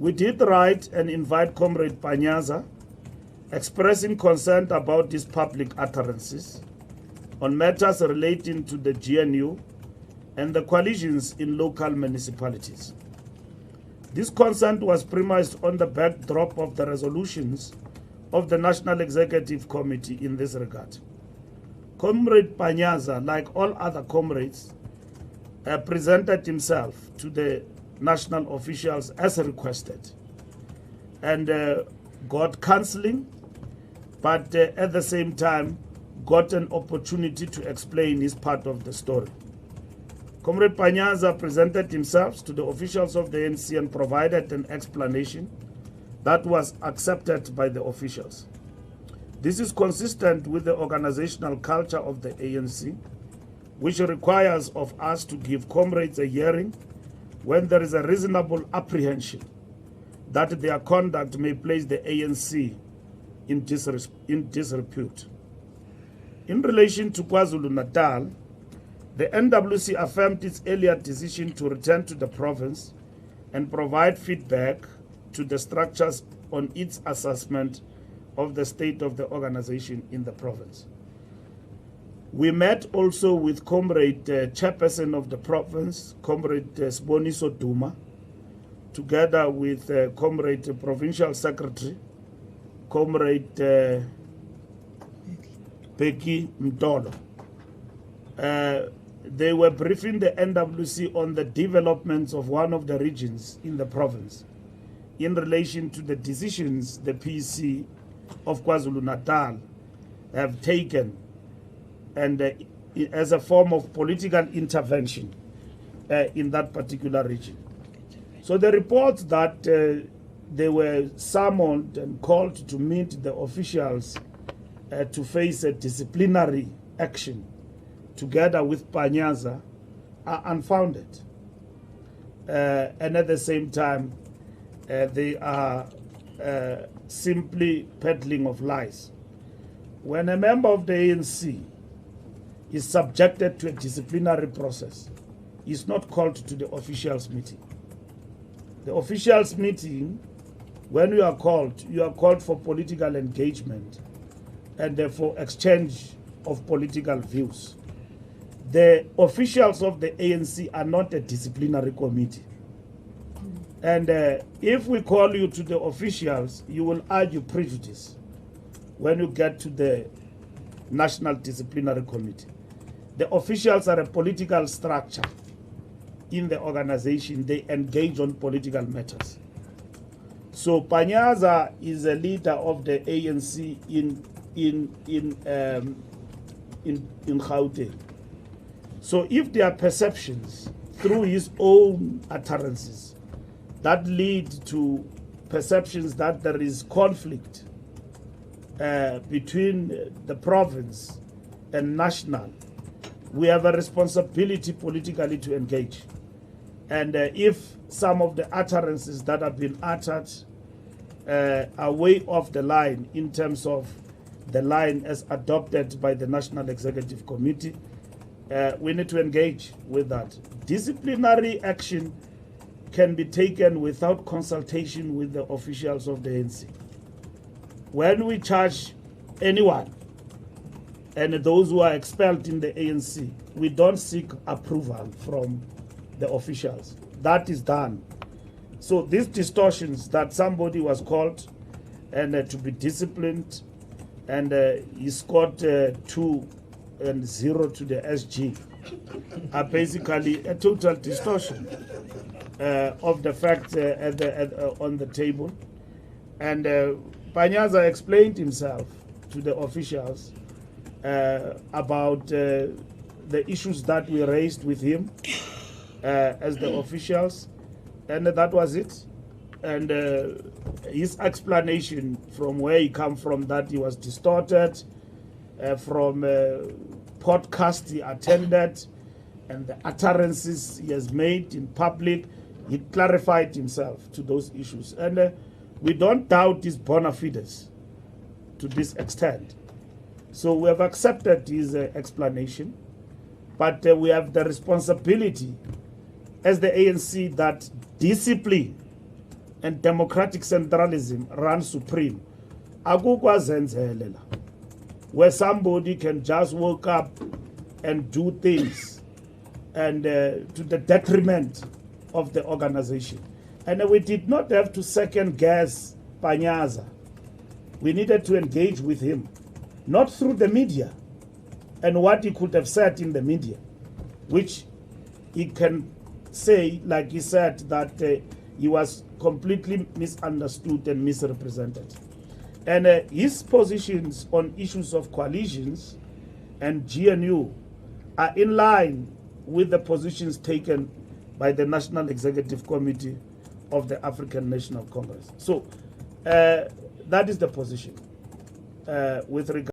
We did write and invite Comrade Panyaza, expressing concern about these public utterances on matters relating to the GNU and the coalitions in local municipalities. This concern was premised on the backdrop of the resolutions of the National Executive Committee in this regard. Comrade Panyaza, like all other comrades, presented himself to the national officials as requested and got counseling, but at the same time got an opportunity to explain his part of the story. Comrade Panyaza presented himself to the officials of the ANC and provided an explanation that was accepted by the officials. This is consistent with the organizational culture of the ANC, which requires of us to give comrades a hearing when there is a reasonable apprehension that their conduct may place the ANC in disrepute. In relation to KwaZulu-Natal, the NWC affirmed its earlier decision to return to the province and provide feedback to the structures on its assessment of the state of the organization in the province. We met also with Comrade Chairperson of the province, Comrade Sboniso Duma, together with Comrade Provincial Secretary, Comrade Becky Mtolo. They were briefing the NWC on the developments of one of the regions in the province in relation to the decisions the PC of KwaZulu-Natal have taken and as a form of political intervention in that particular region. So the reports that they were summoned and called to meet the officials to face a disciplinary action together with Panyaza are unfounded. And at the same time, they are simply peddling of lies. When a member of the ANC is subjected to a disciplinary process, is not called to the officials meeting. The officials meeting, when you are called for political engagement and for exchange of political views. The officials of the ANC are not a disciplinary committee. And if we call you to the officials, you will argue prejudice when you get to the National Disciplinary Committee. The officials are a political structure in the organization. They engage on political matters. So Panyaza is a leader of the ANC in Gauteng. So if there are perceptions through his own utterances that lead to perceptions that there is conflict between the province and national, we have a responsibility politically to engage. And if some of the utterances that have been uttered are way off the line in terms of the line as adopted by the National Executive Committee, we need to engage with that. Disciplinary action can be taken without consultation with the officials of the ANC. When we charge anyone, and those who are expelled in the ANC, we don't seek approval from the officials. That is done. So these distortions that somebody was called and to be disciplined, and he scored 2 and 0 to the SG, are basically a total distortion of the facts on the table. And Panyaza explained himself to the officials about the issues that we raised with him as the officials, and that was it. And his explanation from where he come from, that he was distorted from podcast he attended and the utterances he has made in public, he clarified himself to those issues. And we don't doubt his bona fides to this extent. So we have accepted his explanation, but we have the responsibility as the ANC that discipline and democratic centralism run supreme. Akukwazenzele la, where somebody can just wake up and do things and to the detriment of the organization. And we did not have to second guess Panyaza. We needed to engage with him, not through the media and what he could have said in the media, which he can say, like he said, that he was completely misunderstood and misrepresented. And his positions on issues of coalitions and GNU are in line with the positions taken by the National Executive Committee of the African National Congress. So that is the position with regard